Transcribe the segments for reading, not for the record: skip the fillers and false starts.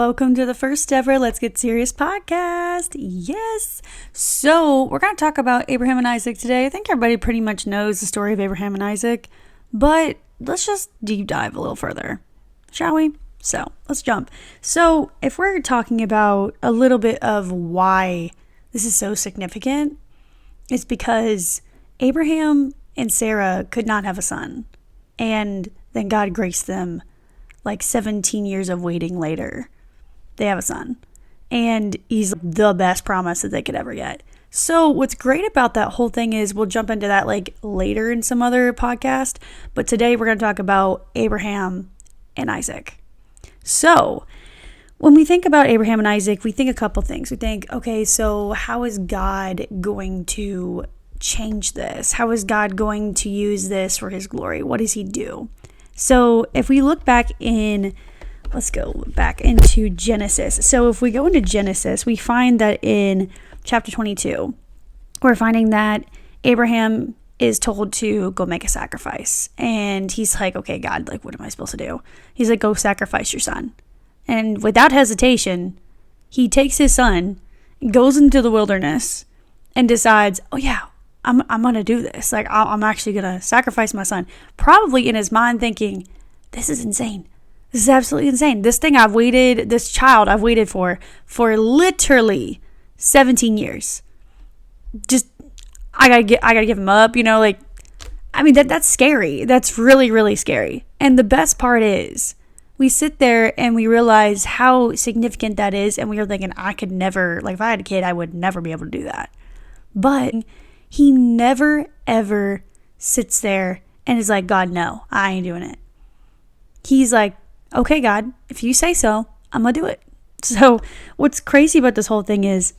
Welcome to the first ever Let's Get Serious podcast. Yes. So we're going to talk about Abraham and Isaac today. I think everybody pretty much knows the story of Abraham and Isaac, but let's just deep dive a little further, shall we? So let's jump. So if we're talking about a little bit of why this is so significant, it's because Abraham and Sarah could not have a son. And then God graced them like 17 years of waiting later. They have a son. And he's the best promise that they could ever get. So what's great about that whole thing is we'll jump into that like later in some other podcast. But today we're going to talk about Abraham and Isaac. So when we think about Abraham and Isaac, we think a couple things. We think, okay, so how is God going to change this? How is God going to use this for his glory? What does he do? So if we look back let's go back into Genesis. So if we go into Genesis, we find that in chapter 22, we're finding that Abraham is told to go make a sacrifice. And he's like, okay, God, like, what am I supposed to do? He's like, go sacrifice your son. And without hesitation, he takes his son, goes into the wilderness, and decides, oh yeah, I'm going to do this. Like, I'm actually going to sacrifice my son. Probably in his mind thinking, this is insane. This is absolutely insane. This child I've waited for literally 17 years. Just, I gotta give him up, that's scary. That's really, really scary. And the best part is, we sit there and we realize how significant that is. And we are thinking, I could never, like if I had a kid, I would never be able to do that. But he never, ever sits there and is like, God, no, I ain't doing it. He's like, okay, God, if you say so, I'm going to do it. So what's crazy about this whole thing is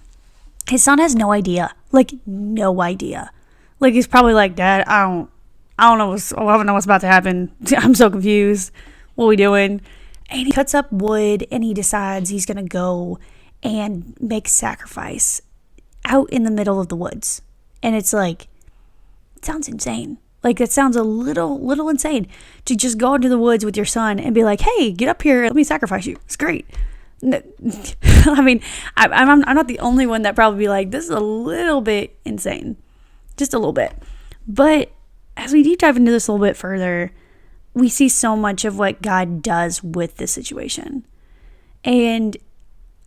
his son has no idea. Like, no idea. Like, he's probably like, Dad, I don't know what's about to happen. I'm so confused. What are we doing? And he cuts up wood and he decides he's going to go and make sacrifice out in the middle of the woods. And it's like, it sounds insane. Like, it sounds a little insane to just go into the woods with your son and be like, hey, get up here. Let me sacrifice you. It's great. I mean, I'm not the only one that probably be like, this is a little bit insane. Just a little bit. But as we deep dive into this a little bit further, we see so much of what God does with this situation. And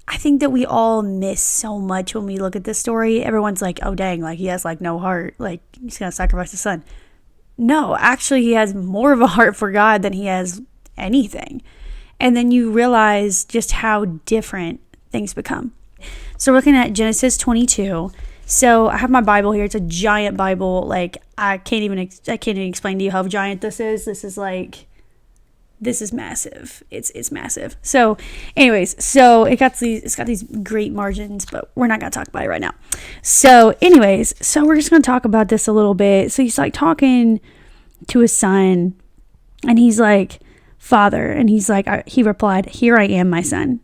I think that we all miss so much when we look at this story. Everyone's like, oh, dang, like he has like no heart. Like he's going to sacrifice his son. No, actually he has more of a heart for God than he has anything. And then you realize just how different things become. So we're looking at Genesis 22. So I have my Bible here. It's a giant Bible. Like I can't even explain to you how giant this is. This is massive. It's massive. So anyways, it's got these great margins, but we're not going to talk about it right now. So anyways, we're just going to talk about this a little bit. So he's like talking to his son and he's like, Father, and he's like, he replied, here I am, my son.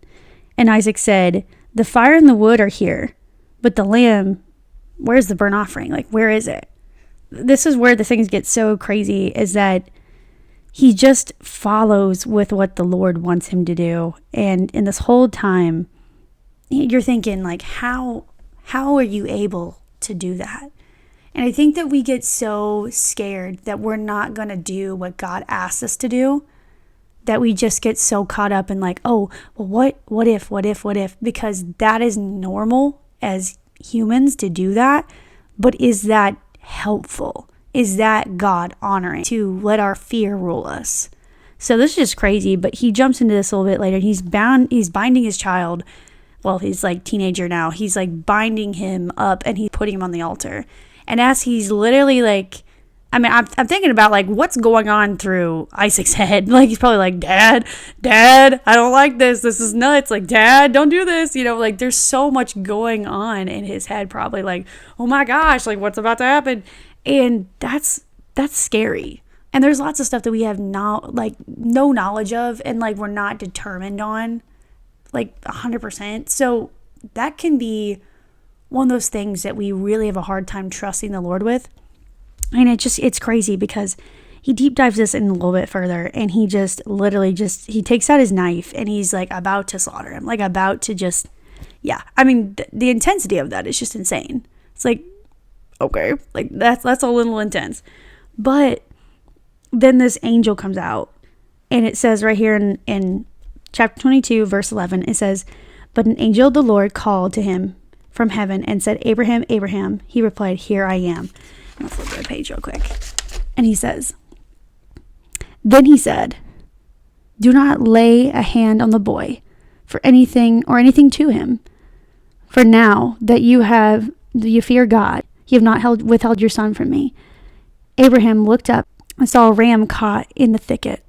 And Isaac said, the fire and the wood are here, but the lamb, where's the burnt offering? Like, where is it? This is where the things get so crazy, is that he just follows with what the Lord wants him to do. And in this whole time, you're thinking like, how are you able to do that? And I think that we get so scared that we're not going to do what God asks us to do, that we just get so caught up in like, oh, well, what if? Because that is normal as humans to do that. But is that helpful? Is that God honoring to let our fear rule us? So this is just crazy, but he jumps into this a little bit later. He's binding his child. Well, he's like teenager now. He's like binding him up and he's putting him on the altar. And as he's literally like, I'm thinking about like what's going on through Isaac's head. Like he's probably like, Dad, I don't like this. This is nuts. Like, Dad, don't do this. Like there's so much going on in his head, probably like, oh my gosh, like what's about to happen? And that's scary. And there's lots of stuff that we have no knowledge of and like we're not determined on like 100%. So that can be one of those things that we really have a hard time trusting the Lord with. And it's crazy because he deep dives this in a little bit further, and he just literally he takes out his knife and he's like about to slaughter him, like about to just, yeah. I mean, the intensity of that is just insane. It's like, okay, like that's a little intense. But then this angel comes out, and it says right here in chapter 22, verse 11, it says, "But an angel of the Lord called to him from heaven and said, 'Abraham, Abraham.' He replied, 'Here I am.'" I'm going to flip to the page real quick. And he says, "Then he said, 'Do not lay a hand on the boy for anything to him. For now that you fear God, you have not withheld your son from me.' Abraham looked up and saw a ram caught in the thicket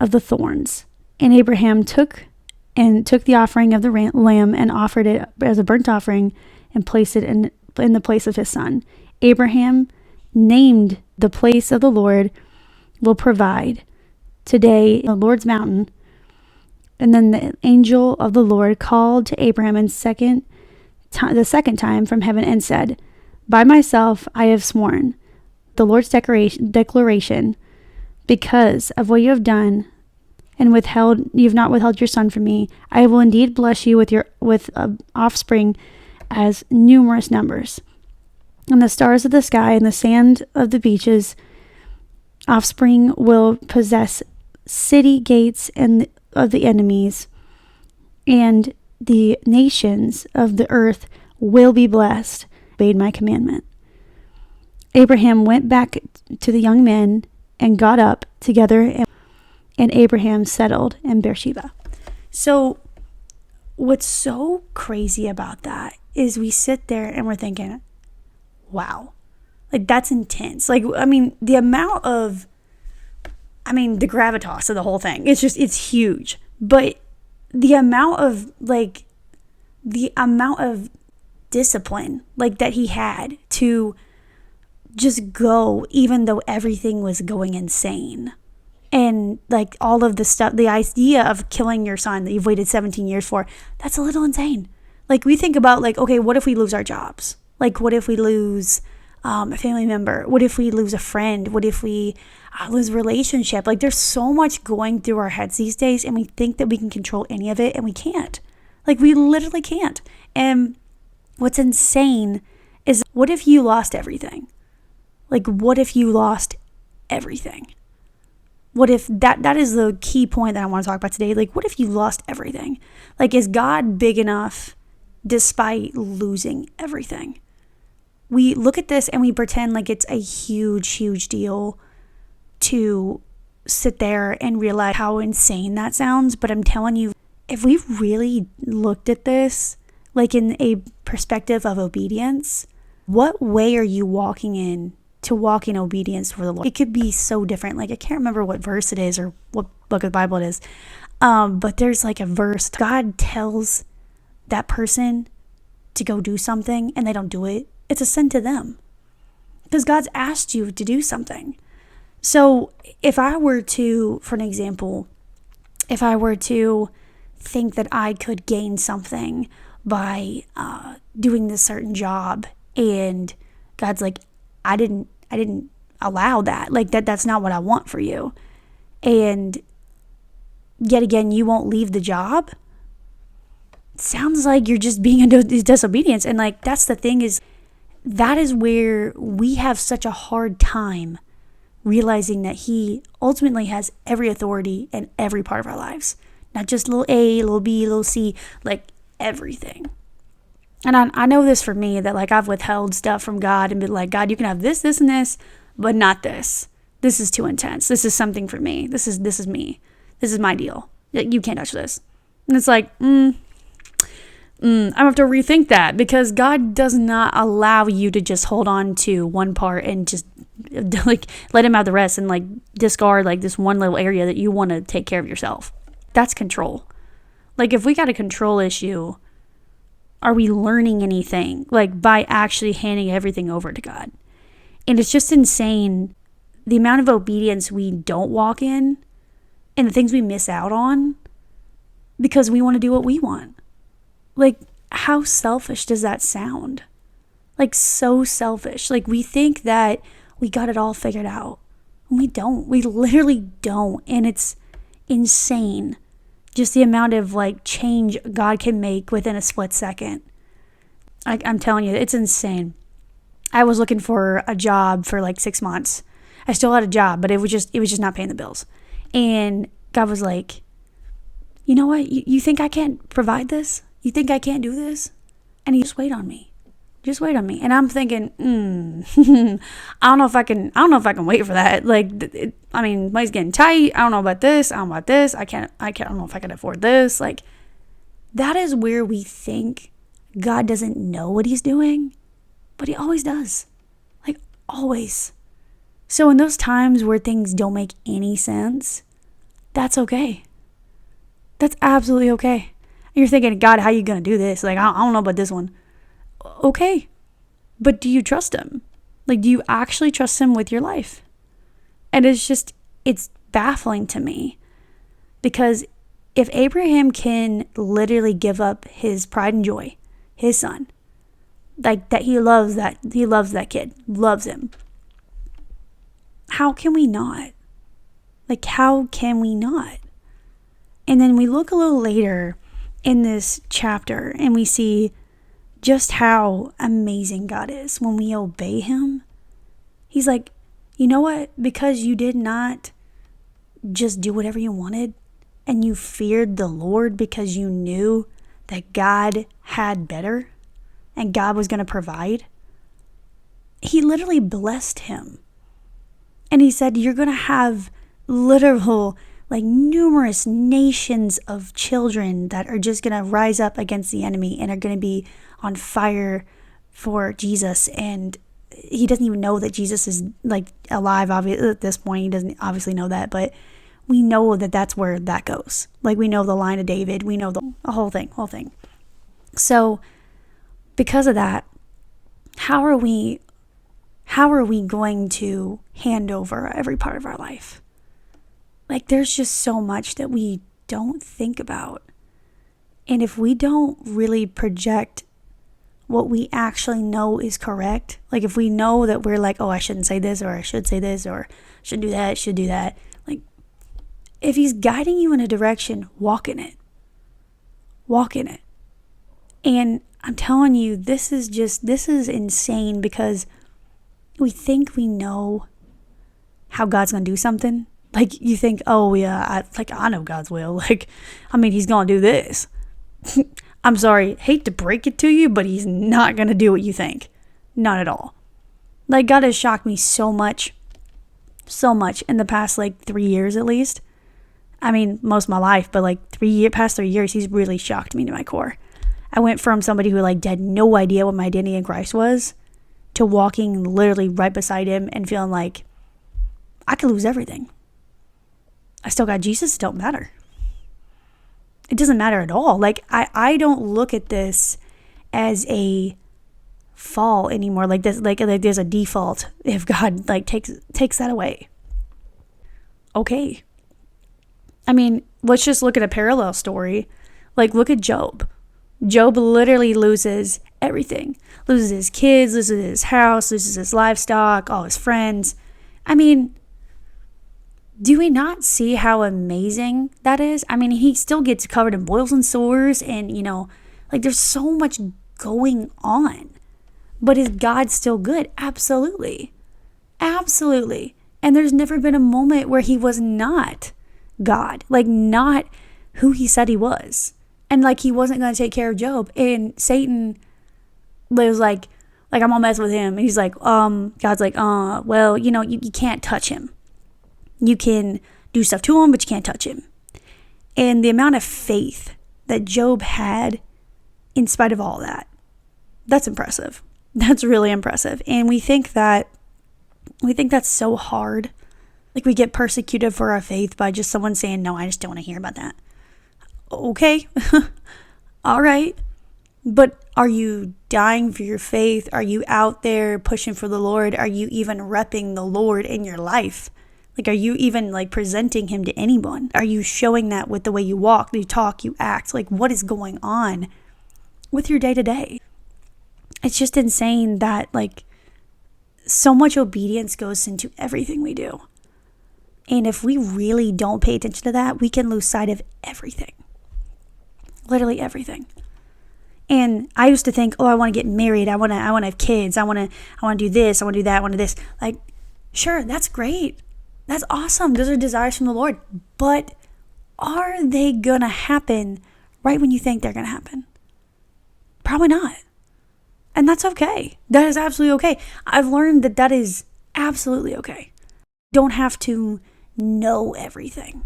of the thorns. And Abraham took the offering of the lamb and offered it as a burnt offering and placed it in the place of his son. Abraham named the place of the Lord will provide today the Lord's mountain. And then the angel of the Lord called to Abraham the second time from heaven and said, 'By myself I have sworn the Lord's declaration, because of what you have done and you have not withheld your son from me. I will indeed bless you with offspring as numerous numbers. And the stars of the sky and the sand of the beaches, offspring will possess city gates of the enemies, and the nations of the earth will be blessed. Obeyed my commandment.' Abraham went back to the young men and got up together, and Abraham settled in Beersheba." So what's so crazy about that is we sit there and we're thinking, wow, like that's intense. Like, I mean, the gravitas of the whole thing, it's huge. But the amount of discipline like that he had to just go, even though everything was going insane. And like all of the stuff, the idea of killing your son that you've waited 17 years for, that's a little insane. Like we think about like, okay, what if we lose our jobs? Like what if we lose a family member? What if we lose a friend? What if we lose a relationship? Like there's so much going through our heads these days, and we think that we can control any of it, and we can't. Like we literally can't. And what's insane is, what if you lost everything? Like what if you lost everything? What if that is the key point that I want to talk about today? Like, what if you lost everything? Like, is God big enough despite losing everything? We look at this and we pretend like it's a huge, huge deal to sit there and realize how insane that sounds. But I'm telling you, if we really looked at this, like in a perspective of obedience, what way are you walking in to walk in obedience for the Lord? It could be so different. Like I can't remember what verse it is or what book of the Bible it is. But there's like a verse. God tells that person to go do something and they don't do it. It's a sin to them because God's asked you to do something. So if I were to, for an example, if I were to think that I could gain something by doing this certain job, and God's like, I didn't allow that. Like that's not what I want for you. And yet again, you won't leave the job. It sounds like you're just being in disobedience. And like, that's the thing, is that is where we have such a hard time realizing that he ultimately has every authority in every part of our lives. Not just little A, little B, little C, like everything. And I know this for me, that like I've withheld stuff from God and been like, God, you can have this, and this, but not this. This is too intense. This is something for me. This is me. This is my deal. You can't touch this. And it's like, I have to rethink that, because God does not allow you to just hold on to one part and just like let him have the rest and like discard like this one little area that you want to take care of yourself. That's control. Like if we got a control issue, are we learning anything like by actually handing everything over to God? And it's just insane the amount of obedience we don't walk in and the things we miss out on because we want to do what we want. Like, how selfish does that sound? Like, so selfish. Like, we think that we got it all figured out. We don't. We literally don't. And it's insane. Just the amount of like change God can make within a split second. I'm telling you, it's insane. I was looking for a job for like 6 months. I still had a job, but it was just not paying the bills. And God was like, you know what? You think I can't provide this? You think I can't do this? And he just wait on me. Just wait on me. And I'm thinking, I don't know if I can wait for that. Like, money's getting tight. I don't know about this. I don't know about this. I don't know if I can afford this. Like, that is where we think God doesn't know what he's doing, but he always does. Like, always. So in those times where things don't make any sense, that's okay. That's absolutely okay. And you're thinking, God, how are you going to do this? Like, I don't know about this one. Okay. But do you trust him? Like, do you actually trust him with your life? And it's baffling to me, because if Abraham can literally give up his pride and joy, his son, like he loves that kid, loves him. How can we not? Like, how can we not? And then we look a little later in this chapter and we see just how amazing God is when we obey him. He's like, you know what? Because you did not just do whatever you wanted and you feared the Lord because you knew that God had better and God was going to provide. He literally blessed him. And he said, you're going to have literal, like, numerous nations of children that are just going to rise up against the enemy and are going to be on fire for Jesus. And he doesn't even know that Jesus is like alive at this point. He doesn't obviously know that, but we know that that's where that goes. Like, we know the line of David. We know the whole thing. So because of that, how are we going to hand over every part of our life? Like, there's just so much that we don't think about. And if we don't really project what we actually know is correct, like if we know that we're like, oh, I shouldn't say this, or I should say this, or should do that, should do that. Like, if he's guiding you in a direction, walk in it. Walk in it. And I'm telling you, this is insane, because we think we know how God's going to do something. Like, you think, oh yeah, I know God's will. Like, he's going to do this. I'm sorry, hate to break it to you, but he's not going to do what you think. Not at all. Like, God has shocked me so much in the past, 3 years at least. Most of my life, but past 3 years, he's really shocked me to my core. I went from somebody who had no idea what my identity in Christ was to walking literally right beside him and feeling like I could lose everything. I still got Jesus. It don't matter. It doesn't matter at all. I don't look at this as a fall anymore. Like this, like there's a default if God takes that away. Okay. Let's just look at a parallel story. Look at Job. Job literally loses everything. Loses his kids, loses his house, loses his livestock, all his friends. Do we not see how amazing that is? He still gets covered in boils and sores and, there's so much going on. But is God still good? Absolutely. Absolutely. And there's never been a moment where he was not God. Not who he said he was. And he wasn't going to take care of Job. And Satan was like, I'm going to mess with him. And he's like, God's like, well, you can't touch him. You can do stuff to him, but you can't touch him. And the amount of faith that Job had in spite of all that, that's impressive. That's really impressive. And we think that's so hard. We get persecuted for our faith by just someone saying, no, I just don't want to hear about that. Okay. All right. But are you dying for your faith? Are you out there pushing for the Lord? Are you even repping the Lord in your life? Are you even presenting him to anyone? Are you showing that with the way you walk, you talk, you act? What is going on with your day to day? It's just insane that so much obedience goes into everything we do. And if we really don't pay attention to that, we can lose sight of everything. Literally everything. And I used to think, oh, I want to get married. I want to have kids. I want to do this. I want to do that. I want to do this. Like, sure, that's great. That's awesome. Those are desires from the Lord. But are they going to happen right when you think they're going to happen? Probably not. And that's okay. That is absolutely okay. I've learned that is absolutely okay. I don't have to know everything.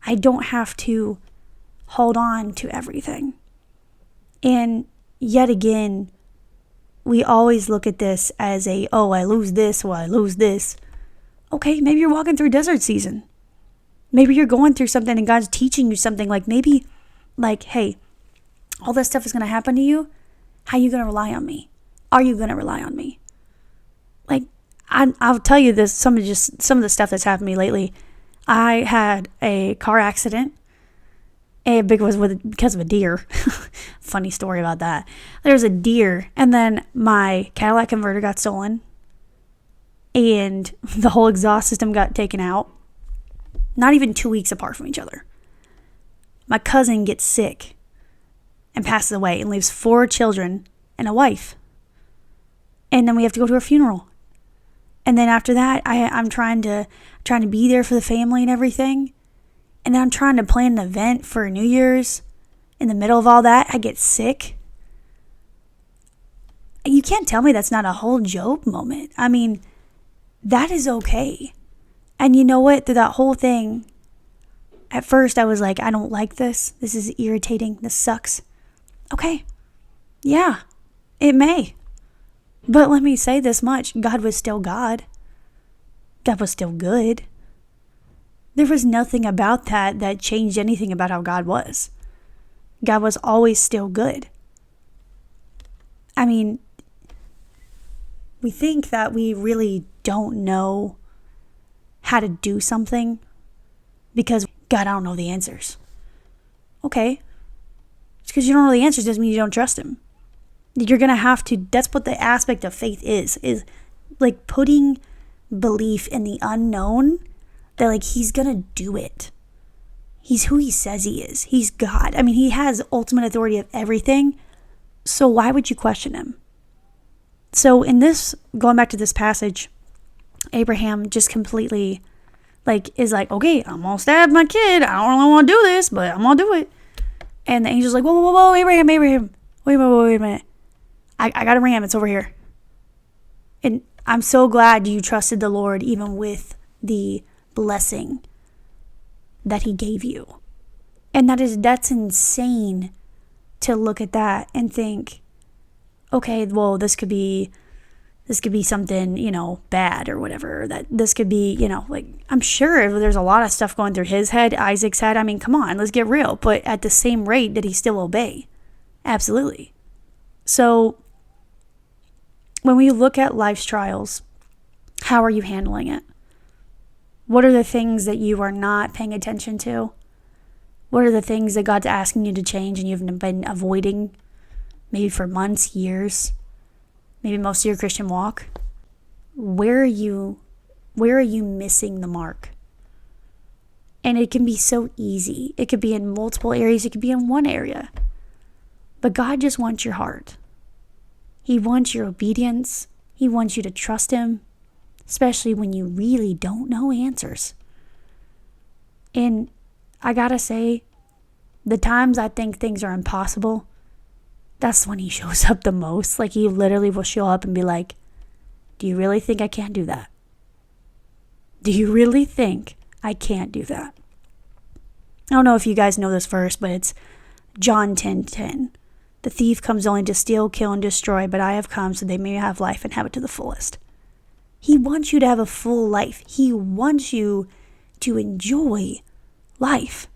I don't have to hold on to everything. And yet again, we always look at this as I lose this, I lose this. Okay, maybe you're walking through desert season. Maybe you're going through something and God's teaching you something. Hey, all this stuff is going to happen to you. How are you going to rely on me? Are you going to rely on me? Like, I'll tell you this, some of the stuff that's happened to me lately. I had a car accident. And it was because of a deer. Funny story about that. There was a deer, and then my Cadillac converter got stolen, and the whole exhaust system got taken out. Not even 2 weeks apart from each other. My cousin gets sick and passes away and leaves 4 children and a wife. And then we have to go to her funeral. And then after that, I'm trying to be there for the family and everything. And then I'm trying to plan an event for New Year's. In the middle of all that, I get sick. You can't tell me that's not a whole Job moment. I mean, that is okay. And you know what? Through that whole thing, at first I was like, I don't like this. This is irritating. This sucks. Okay. Yeah, it may. But let me say this much. God was still God. God was still good. There was nothing about that changed anything about how God was. God was always still good. I mean, we think that we really don't know how to do something because, God, I don't know the answers. Okay. It's because you don't know the answers doesn't mean you don't trust him. You're going to have to, that's what the aspect of faith is like putting belief in the unknown. That like he's gonna do it. He's who he says he is. He's God. I mean, he has ultimate authority of everything. So why would you question him? So in this, going back to this passage, Abraham just completely is like, okay, I'm gonna stab my kid. I don't really want to do this, but I'm gonna do it. And the angel's like, whoa, Abraham. Wait a minute. I got a ram. It's over here. And I'm so glad you trusted the Lord even with the blessing that he gave you. And that's insane to look at that and think, okay, well, this could be something, bad or whatever. That this could be, I'm sure there's a lot of stuff going through his head, Isaac's head. I mean, come on, let's get real. But at the same rate, did he still obey? Absolutely. So when we look at life's trials, how are you handling it? What are the things that you are not paying attention to? What are the things that God's asking you to change and you've been avoiding maybe for months, years, maybe most of your Christian walk? Where are you missing the mark? And it can be so easy. It could be in multiple areas. It could be in one area. But God just wants your heart. He wants your obedience. He wants you to trust him. Especially when you really don't know answers. And I gotta say, the times I think things are impossible, that's when he shows up the most. Like he literally will show up and be like, do you really think I can't do that? Do you really think I can't do that? I don't know if you guys know this verse, but it's John 10:10. The thief comes only to steal, kill, and destroy, but I have come so they may have life and have it to the fullest. He wants you to have a full life. He wants you to enjoy life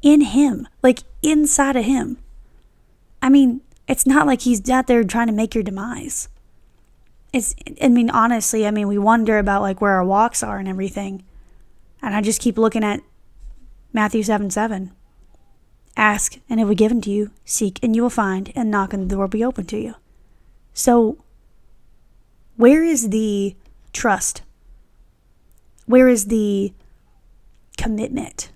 in him, like inside of him. I mean, it's not like he's out there trying to make your demise. Honestly, we wonder about where our walks are and everything. And I just keep looking at Matthew 7:7. Ask and it will be given to you. Seek and you will find, and knock and the door will be open to you. So where is the trust? Where is the commitment?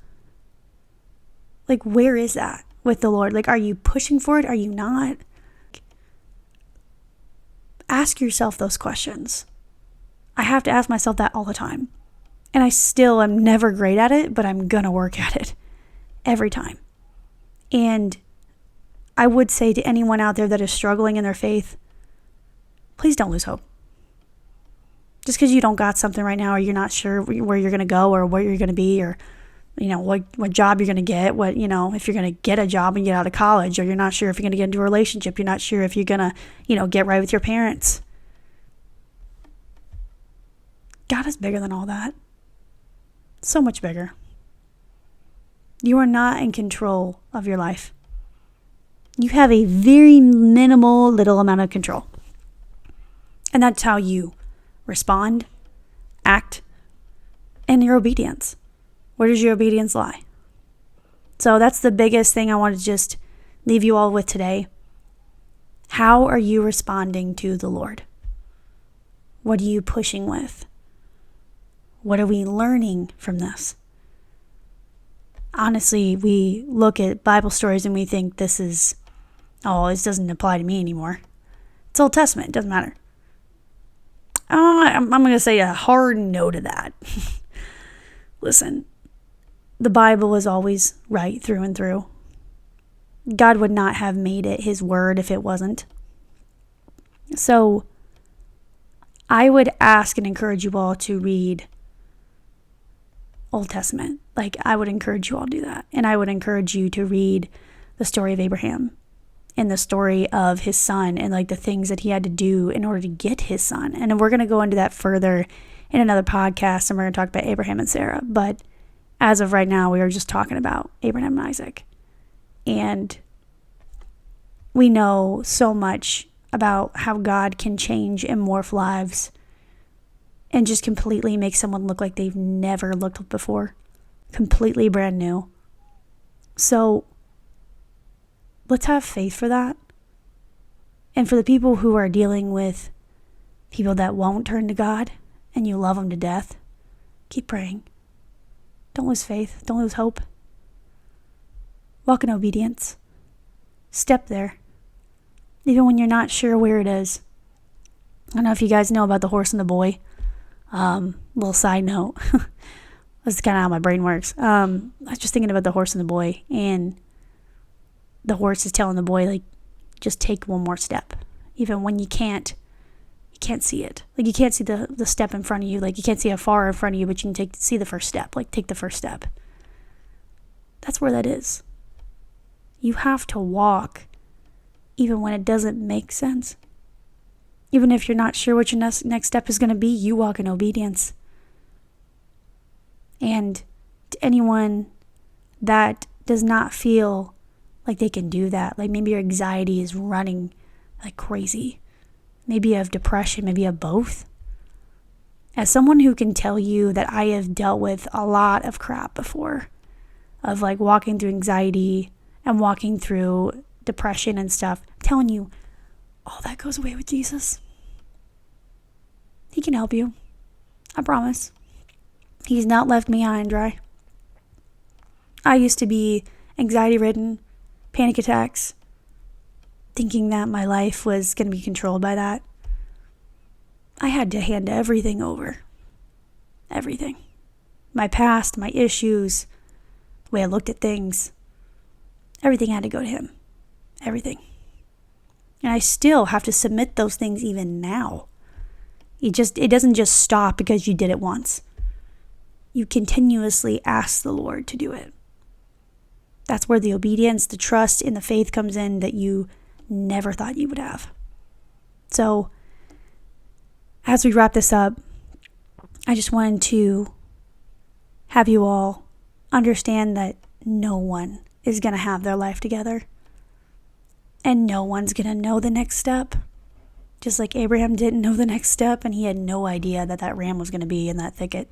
Like, where is that with the Lord? Like, are you pushing for it? Are you not? Ask yourself those questions. I have to ask myself that all the time. And I still am never great at it, but I'm going to work at it every time. And I would say to anyone out there that is struggling in their faith, please don't lose hope. Just because you don't got something right now, or you're not sure where you're going to go or where you're going to be, or what job you're going to get, if you're going to get a job and get out of college, or you're not sure if you're going to get into a relationship, you're not sure if you're going to, get right with your parents. God is bigger than all that. So much bigger. You are not in control of your life. You have a very minimal little amount of control. And that's how you respond, act, and your obedience. Where does your obedience lie? So that's the biggest thing I want to just leave you all with today. How are you responding to the Lord? What are you pushing with? What are we learning from this? Honestly, we look at Bible stories and we think this doesn't apply to me anymore. It's Old Testament, it doesn't matter. I'm going to say a hard no to that. Listen, the Bible is always right through and through. God would not have made it his word if it wasn't. So I would ask and encourage you all to read Old Testament. Like, I would encourage you all to do that. And I would encourage you to read the story of Abraham and the story of his son and like the things that he had to do in order to get his son. And we're going to go into that further in another podcast, and we're going to talk about Abraham and Sarah. But as of right now, we are just talking about Abraham and Isaac. And we know so much about how God can change and morph lives and just completely make someone look like they've never looked before. Completely brand new. So let's have faith for that. And for the people who are dealing with people that won't turn to God and you love them to death, keep praying. Don't lose faith. Don't lose hope. Walk in obedience. Step there. Even when you're not sure where it is. I don't know if you guys know about the horse and the boy. Little side note. That's kind of how my brain works. I was just thinking about the horse and the boy, and the horse is telling the boy, like, just take one more step. Even when you can't see it. Like, you can't see the step in front of you. Like, you can't see how far in front of you, but you can see the first step. Like, take the first step. That's where that is. You have to walk even when it doesn't make sense. Even if you're not sure what your next step is going to be, you walk in obedience. And to anyone that does not feel like they can do that, like maybe your anxiety is running like crazy, maybe you have depression, maybe you have both. As someone who can tell you that I have dealt with a lot of crap before, of like walking through anxiety and walking through depression and stuff, I'm telling you, all that goes away with Jesus. He can help you. I promise. He's not left me high and dry. I used to be anxiety-ridden, panic attacks, thinking that my life was going to be controlled by that. I had to hand everything over. Everything. My past, my issues, the way I looked at things. Everything had to go to him. Everything. And I still have to submit those things even now. It doesn't just stop because you did it once. You continuously ask the Lord to do it. That's where the obedience, the trust, and the faith comes in that you never thought you would have. So, as we wrap this up, I just wanted to have you all understand that no one is going to have their life together. And no one's going to know the next step. Just like Abraham didn't know the next step, and he had no idea that ram was going to be in that thicket.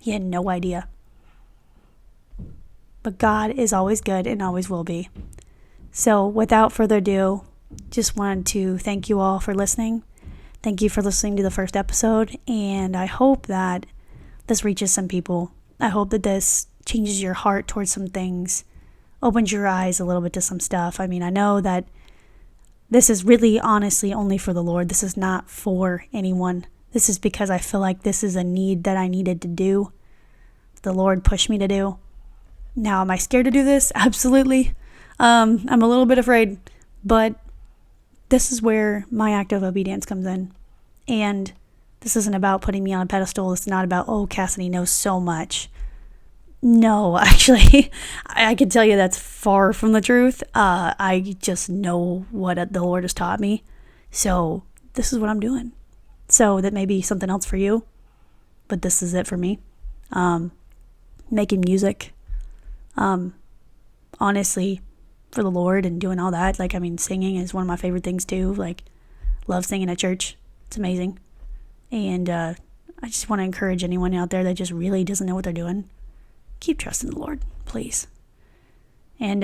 He had no idea. But God is always good and always will be. So without further ado, just wanted to thank you all for listening. Thank you for listening to the first episode, and I hope that this reaches some people. I hope that this changes your heart towards some things, opens your eyes a little bit to some stuff. I mean, I know that this is really honestly only for the Lord. This is not for anyone. This is because I feel like this is a need that I needed to do. The Lord pushed me to do. Now, am I scared to do this? Absolutely. I'm a little bit afraid, but this is where my act of obedience comes in. And this isn't about putting me on a pedestal. It's not about, oh, Cassidy knows so much. No, actually, I can tell you that's far from the truth. I just know what the Lord has taught me. So this is what I'm doing. So that may be something else for you, but this is it for me. Making music, honestly, for the Lord and doing all that. Like, I mean, singing is one of my favorite things too. Like, love singing at church. It's amazing. And I just want to encourage anyone out there that just really doesn't know what they're doing. Keep trusting the Lord, please. And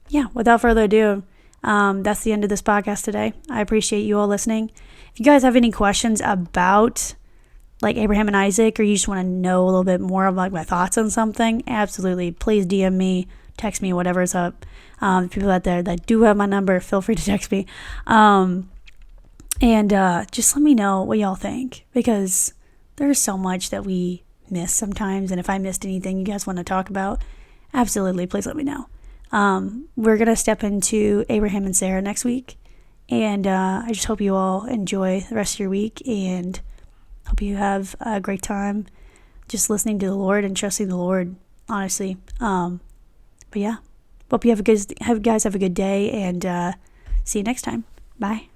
yeah, without further ado, that's the end of this podcast today. I appreciate you all listening. If you guys have any questions about like Abraham and Isaac, or you just want to know a little bit more of like my thoughts on something, absolutely, please DM me, text me, whatever's up. People out there that do have my number, feel free to text me. And just let me know what y'all think, because there's so much that we miss sometimes. And if I missed anything you guys want to talk about, absolutely, please let me know. We're going to step into Abraham and Sarah next week. And I just hope you all enjoy the rest of your week, and hope you have a great time just listening to the Lord and trusting the Lord, honestly. But yeah, hope you guys have a good day, and see you next time. Bye.